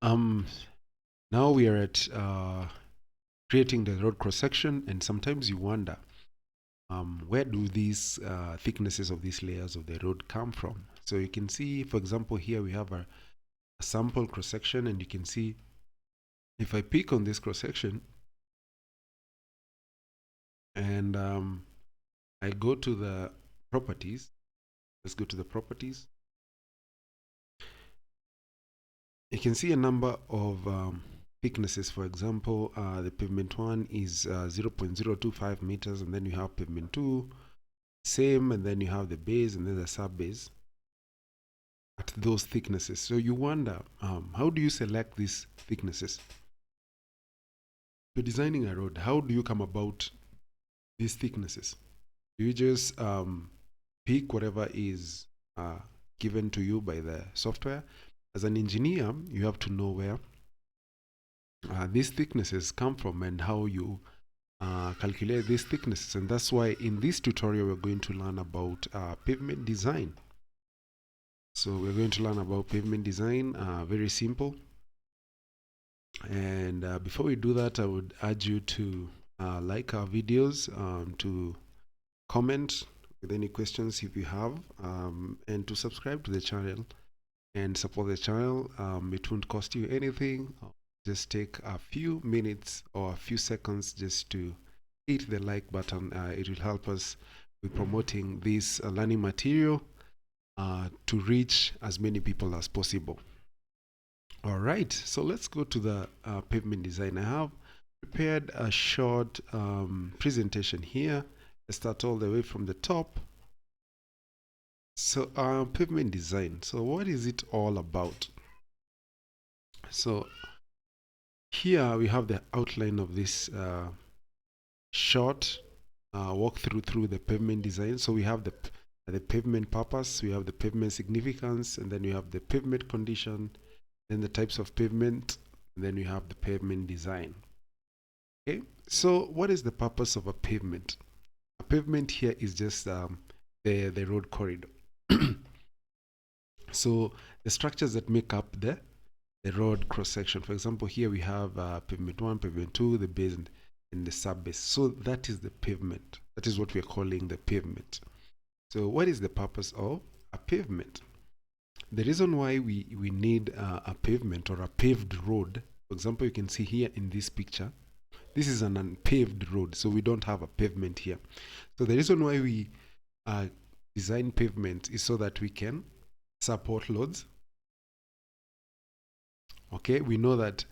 um, now we are at creating the road cross section, and sometimes you wonder, where do these thicknesses of these layers of the road come from? So you can see, for example, here we have a sample cross section, and you can see if I pick on this cross section and I go to the properties, let's go to the properties. You can see a number of thicknesses. For example, the pavement 1 is 0.025 meters, and then you have pavement 2, same, and then you have the base and then the sub base at those thicknesses. So you wonder, how do you select these thicknesses? You're designing a road. How do you come about these thicknesses? Do you just pick whatever is given to you by the software? As an engineer, you have to know where these thicknesses come from and how you calculate these thicknesses. And that's why in this tutorial we're going to learn about pavement design. So we're going to learn about pavement design, very simple. And before we do that, I would urge you to like our videos, to comment with any questions if you have, and to subscribe to the channel and support the channel. It won't cost you anything. Just take a few minutes or a few seconds just to hit the like button. It will help us with promoting this learning material to reach as many people as possible. All right, so let's go to the pavement design. I have prepared a short presentation here. Let's start all the way from the top. So pavement design. So what is it all about? So here we have the outline of this short walkthrough through the pavement design. So we have the pavement purpose, we have the pavement significance, and then we have the pavement condition, then the types of pavement, and then we have the pavement design. Okay, so what is the purpose of a pavement? A pavement here is just the road corridor. So the structures that make up the road cross section. For example, here we have pavement 1, pavement 2, the base and the sub base. So that is the pavement. That is what we are calling the pavement. So what is the purpose of a pavement? The reason why we need a pavement or a paved road, for example, you can see here in this picture, this is an unpaved road, so we don't have a pavement here. So the reason why we design pavement is so that we can support loads. Okay, we know that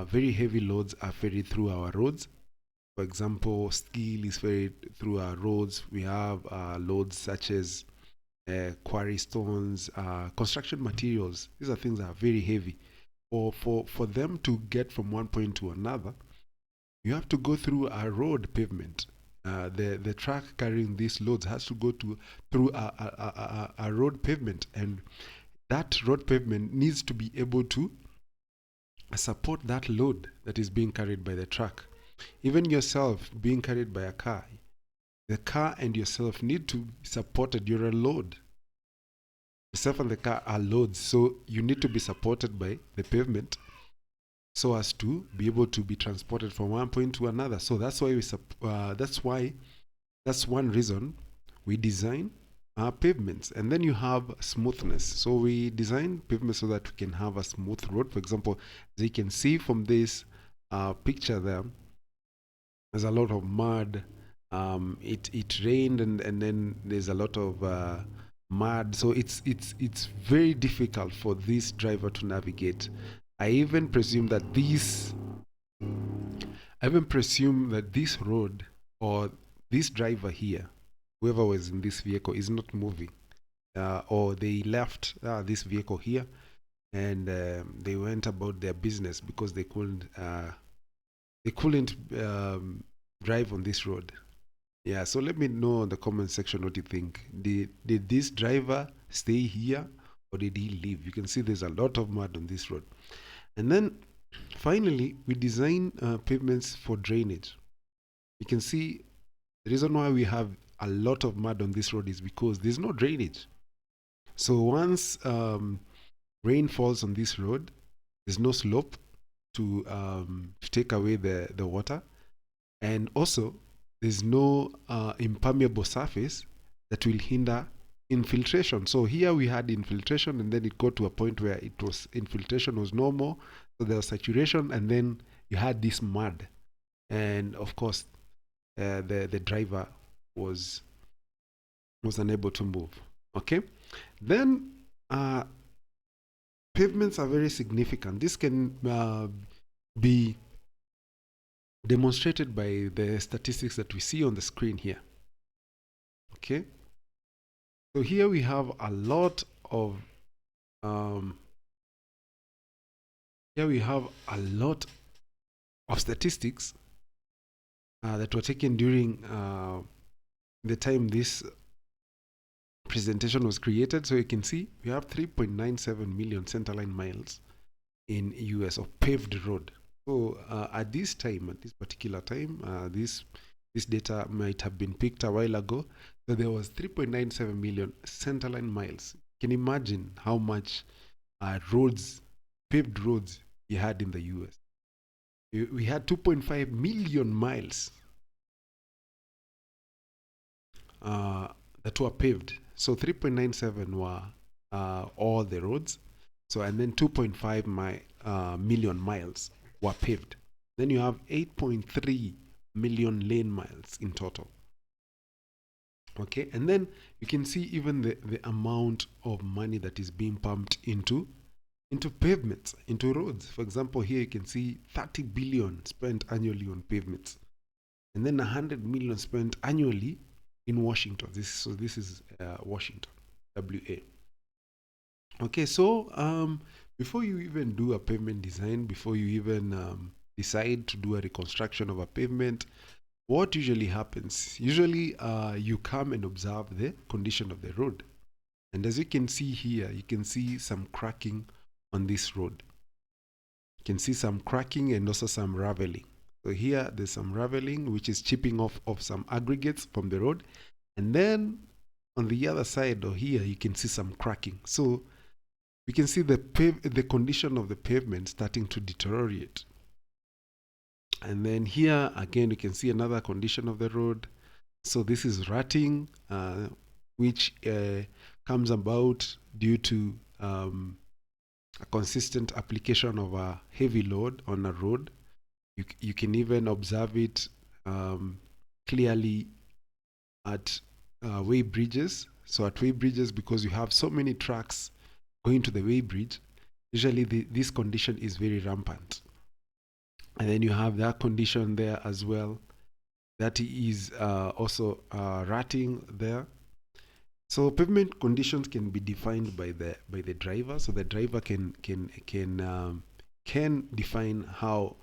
very heavy loads are ferried through our roads. For example, steel is ferried through our roads. We have loads such as quarry stones, construction materials. These are things that are very heavy. Or for them to get from one point to another, you have to go through a road pavement. The truck carrying these loads has to go through a road pavement, and that road pavement needs to be able to support that load that is being carried by the truck. Even yourself being carried by a car, the car and yourself need to be supported. You're a load. Yourself and the car are loads, so you need to be supported by the pavement so as to be able to be transported from one point to another. So that's why that's one reason we design pavements. And then you have smoothness. So we design pavements so that we can have a smooth road. For example, as you can see from this picture there's a lot of mud. It rained and then there's a lot of mud. So it's very difficult for this driver to navigate. I even presume that this road or this driver here, whoever was in this vehicle, is not moving, or they left this vehicle here and they went about their business because they couldn't drive on this road. Yeah, so let me know in the comment section what you think. Did this driver stay here or did he leave? You can see there's a lot of mud on this road. And then finally, we design pavements for drainage. You can see the reason why we have a lot of mud on this road is because there's no drainage. So once rain falls on this road, there's no slope to take away the water, and also there's no impermeable surface that will hinder infiltration. So here we had infiltration, and then it got to a point where it was infiltration was no more, so there was saturation, and then you had this mud, and of course the driver was unable to move. Okay, then pavements are very significant. This can be demonstrated by the statistics that we see on the screen here. Okay, so here we have a lot of statistics that were taken during the time this presentation was created. So you can see we have 3.97 million centerline miles in US of paved road. So at this particular time, this data might have been picked a while ago. So there was 3.97 million centerline miles. Can you imagine how much paved roads you had in the US? We had 2.5 million miles that were paved. So 3.97 were all the roads. So, and then 2.5 million miles were paved. Then you have 8.3 million lane miles in total. Okay, and then you can see even the amount of money that is being pumped into pavements, into roads. For example, here you can see 30 billion spent annually on pavements, and then 100 million spent annually in Washington. This is Washington, WA. Okay, so before you even do a pavement design, before you even decide to do a reconstruction of a pavement, what usually happens? Usually you come and observe the condition of the road. And as you can see here, you can see some cracking on this road. You can see some cracking and also some raveling. So here there's some raveling, which is chipping off of some aggregates from the road. And then on the other side or here, you can see some cracking. So we can see the condition of the pavement starting to deteriorate. And then here again, you can see another condition of the road. So this is rutting, which comes about due to a consistent application of a heavy load on a road. You can even observe it clearly at way bridges. So at way bridges, because you have so many trucks going to the way bridge, usually this condition is very rampant. And then you have that condition there as well. That is also rutting there. So pavement conditions can be defined by the driver. So the driver can define how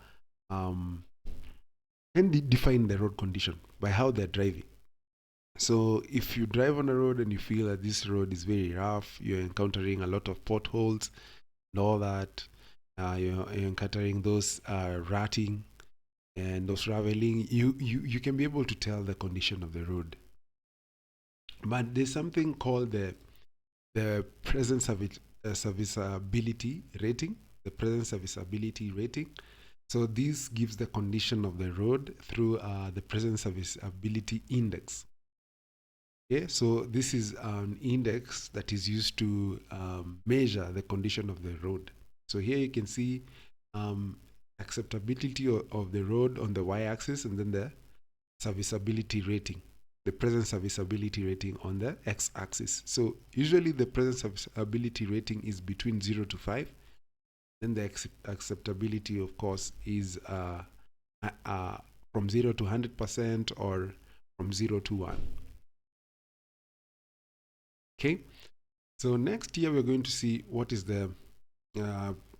define the road condition by how they're driving. So if you drive on a road and you feel that this road is very rough, you're encountering a lot of potholes and all that, you're encountering those rutting and those raveling, you can be able to tell the condition of the road. But there's something called the present serviceability rating, the present serviceability rating. So this gives the condition of the road through the present serviceability index. Okay, so this is an index that is used to measure the condition of the road. So here you can see acceptability of the road on the y-axis, and then the serviceability rating, the present serviceability rating on the x-axis. So usually the present serviceability rating is between 0 to 5. Then the acceptability, of course, is from 0 to 100% or from 0 to 1. Okay, so next year we're going to see what is the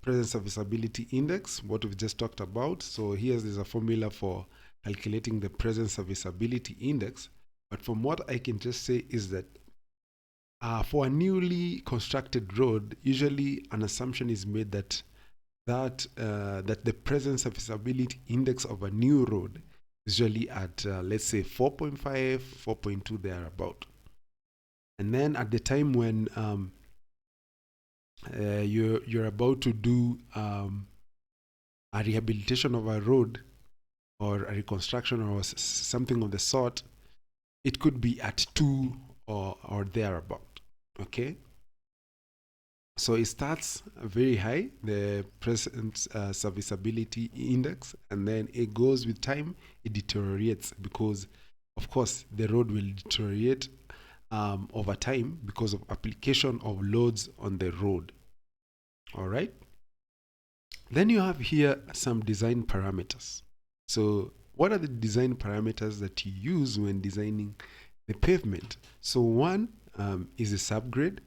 present serviceability index, what we've just talked about. So there's a formula for calculating the present serviceability index. But from what I can just say is that for a newly constructed road, usually an assumption is made that the present serviceability index of a new road is usually at let's say 4.5, 4.2 thereabout. And then at the time when you're about to do a rehabilitation of a road or a reconstruction or something of the sort, it could be at 2 or thereabout. Okay, so it starts very high, the present serviceability index, and then it goes with time, it deteriorates because, of course, the road will deteriorate over time because of application of loads on the road. All right. Then you have here some design parameters. So what are the design parameters that you use when designing the pavement? So one is the subgrade,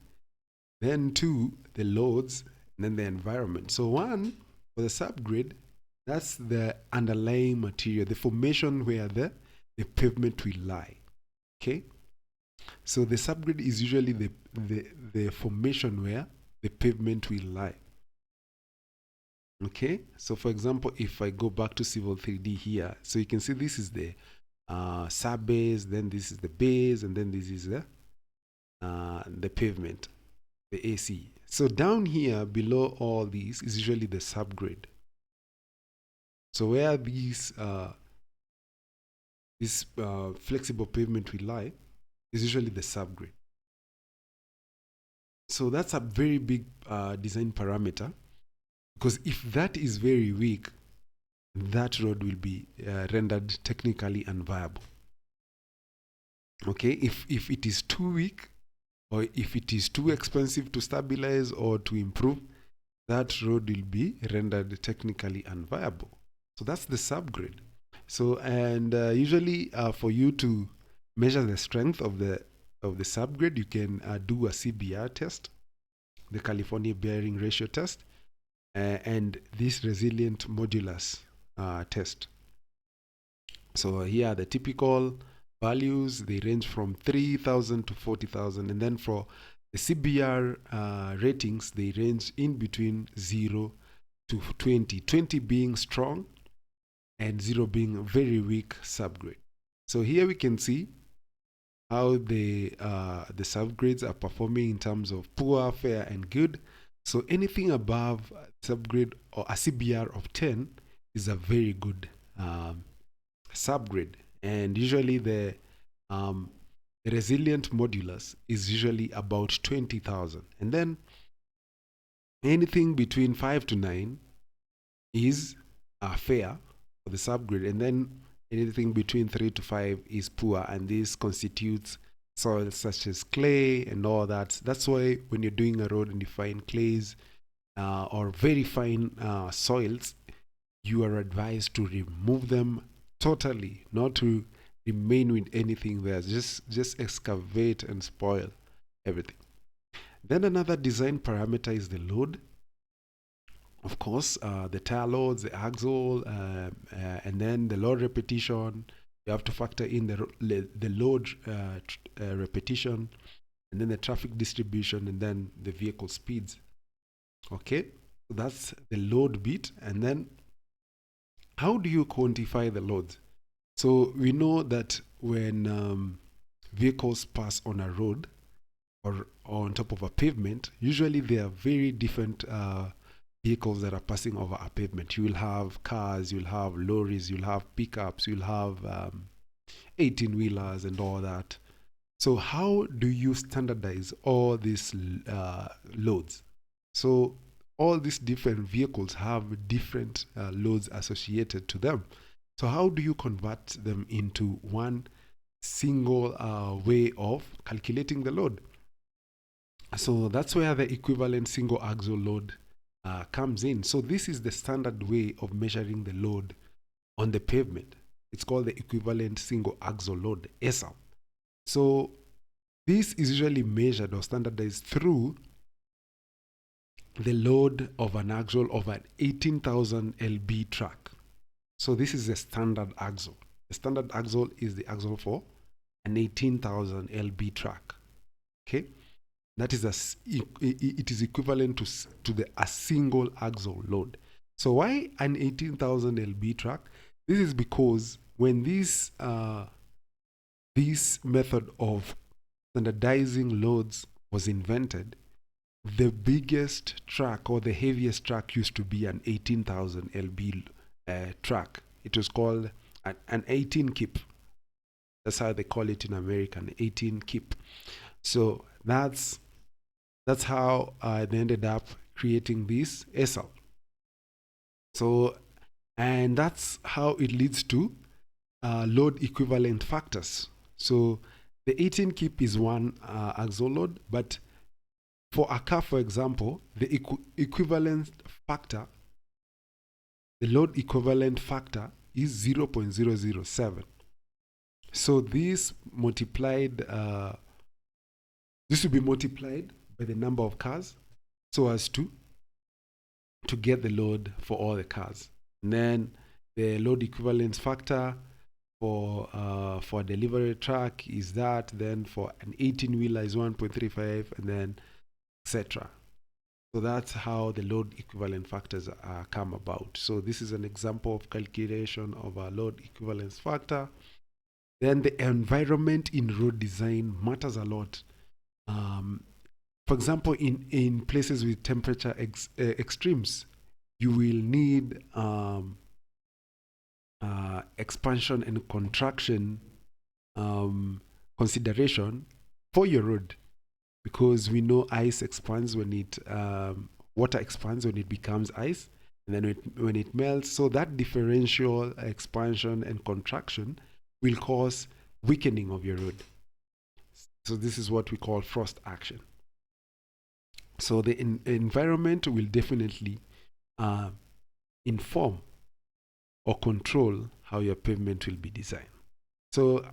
then two, the loads, and then the environment. So one, for the subgrade, that's the underlying material, the formation where the pavement will lie. Okay. So the subgrade is usually the formation where the pavement will lie. Okay, so for example, if I go back to Civil 3D here, so you can see this is the sub-base, then this is the base, and then this is the pavement, the AC. So down here below all these is usually the subgrade. So where this flexible pavement will lie is usually the subgrade. So that's a very big design parameter, because if that is very weak, that road will be rendered technically unviable. Okay, if it is too weak, or if it is too expensive to stabilize or to improve, that road will be rendered technically unviable. So that's the subgrade. So, and usually for you to measure the strength of the subgrade, you can do a CBR test, the California Bearing Ratio test, and this resilient modulus test. So here are the typical values. They range from 3,000 to 40,000. And then for the CBR ratings, they range in between 0 to 20. 20 being strong and 0 being very weak subgrade. So here we can see how the subgrades are performing in terms of poor, fair, and good. So anything above subgrade or a CBR of 10 is a very good subgrade, and usually the resilient modulus is usually about 20,000, and then anything between 5 to 9 is fair for the subgrade, and then anything between 3 to 5 is poor, and this constitutes soils such as clay and all that. That's why when you're doing a road and you find clays or very fine soils, you are advised to remove them totally, not to remain with anything there. Just excavate and spoil everything. Then another design parameter is the load. Of course, the tire loads, the axle, and then the load repetition. You have to factor in the load repetition, and then the traffic distribution, and then the vehicle speeds. Okay, so that's the load bit. And then how do you quantify the loads? So we know that when vehicles pass on a road or on top of a pavement, usually there are very different vehicles that are passing over a pavement. You will have cars, you'll have lorries, you'll have pickups, you'll have 18-wheelers and all that. So how do you standardize all these loads? So all these different vehicles have different loads associated to them. So how do you convert them into one single way of calculating the load? So that's where the equivalent single axle load comes in. So this is the standard way of measuring the load on the pavement. It's called the equivalent single axle load, ESAL. So this is usually measured or standardized through the load of an axle of an 18,000 lb truck. So this is the standard axle. The standard axle is the axle for an 18,000 lb truck. Okay, that is it is equivalent to a single axle load. So why an 18,000 lb truck? This is because when this method of standardizing loads was invented, the biggest truck or the heaviest truck used to be an 18,000 lb truck. It was called an 18 kip. That's how they call it in America, an 18 kip. So that's how they ended up creating this SL. So, and that's how it leads to load equivalent factors. So the 18 kip is one axle load, but for a car, for example, the equivalent factor, the load equivalent factor is 0.007. So this multiplied, this will be multiplied by the number of cars so as to get the load for all the cars. And then the load equivalence factor for a delivery truck is that, then for an 18-wheeler is 1.35, and then etc. So that's how the load equivalent factors come about. So this is an example of calculation of a load equivalence factor. Then the environment in road design matters a lot. For example, in places with temperature extremes, you will need expansion and contraction consideration for your road, because we know ice expands when it water expands when it becomes ice, and then when it melts. So that differential expansion and contraction will cause weakening of your road. So this is what we call frost action. So the environment will definitely inform or control how your pavement will be designed. So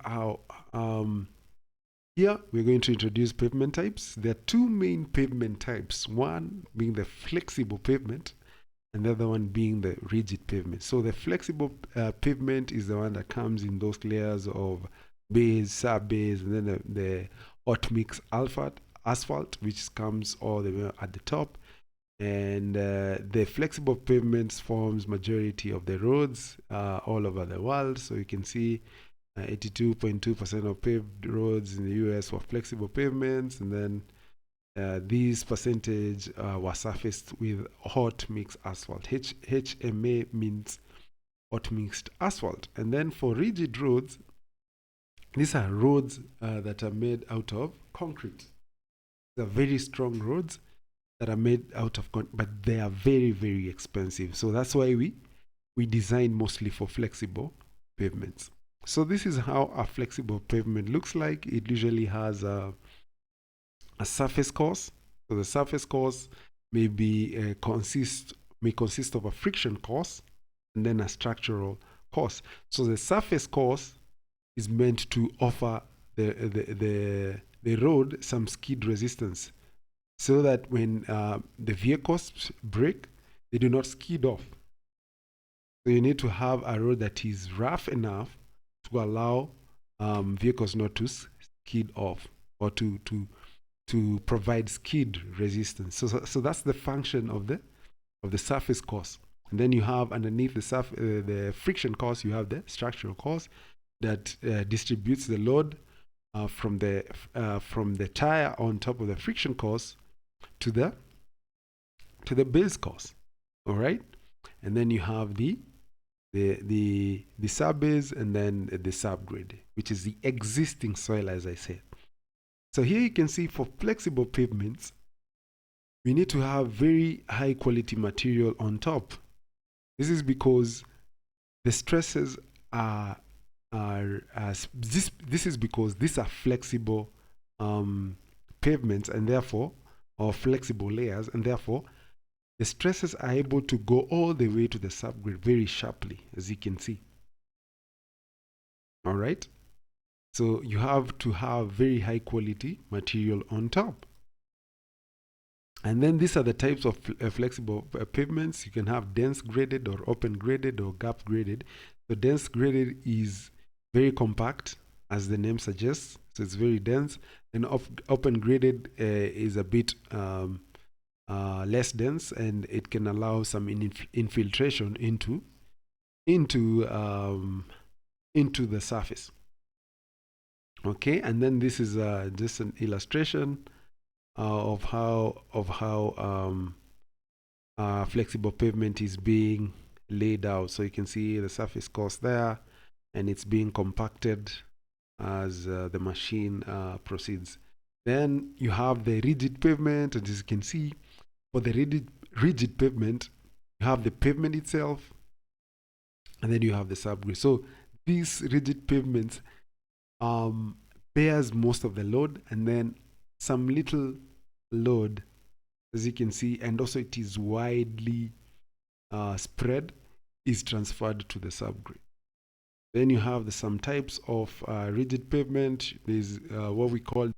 here we're going to introduce pavement types. There are two main pavement types, one being the flexible pavement and the other one being the rigid pavement. So the flexible pavement is the one that comes in those layers of base, sub-base, and then the hot mix asphalt, which comes all the way at the top. And the flexible pavements forms majority of the roads all over the world. So you can see 82.2% of paved roads in the US were flexible pavements, and then these percentage were surfaced with hot mix asphalt. HMA means hot mixed asphalt. And then for rigid roads, these are roads that are made out of concrete. They're very strong roads that are made out of concrete, but they are very, very expensive. So that's why we design mostly for flexible pavements. So this is how a flexible pavement looks like. It usually has a surface course. So the surface course may consist of a friction course and then a structural course. So the surface course is meant to offer the road some skid resistance, so that when the vehicles brake, they do not skid off. So you need to have a road that is rough enough to allow vehicles not to skid off, or to provide skid resistance. So that's the function of the surface course. And then you have underneath the friction course, you have the structural course that distributes the load from the tire on top of the friction course to the base course. All right, and then you have the sub-base, and then the subgrade, which is the existing soil, as I said. So here you can see for flexible pavements, we need to have very high quality material on top. This is because the stresses are this is because these are flexible pavements, and therefore, or flexible layers, and therefore the stresses are able to go all the way to the subgrade very sharply, as you can see. All right, so you have to have very high quality material on top. And then these are the types of flexible pavements. You can have dense graded, or open graded, or gap graded. So dense graded is very compact, as the name suggests, so it's very dense. And open graded is a bit less dense, and it can allow some infiltration into the surface. Okay, and then this is just an illustration of how flexible pavement is being laid out. So you can see the surface course there, and it's being compacted as the machine proceeds. Then you have the rigid pavement, and as you can see, for the rigid pavement, you have the pavement itself, and then you have the subgrade. So these rigid pavements bears most of the load, and then some little load, as you can see, and also it is widely spread, is transferred to the subgrade. Then you have some types of rigid pavement. There's what we call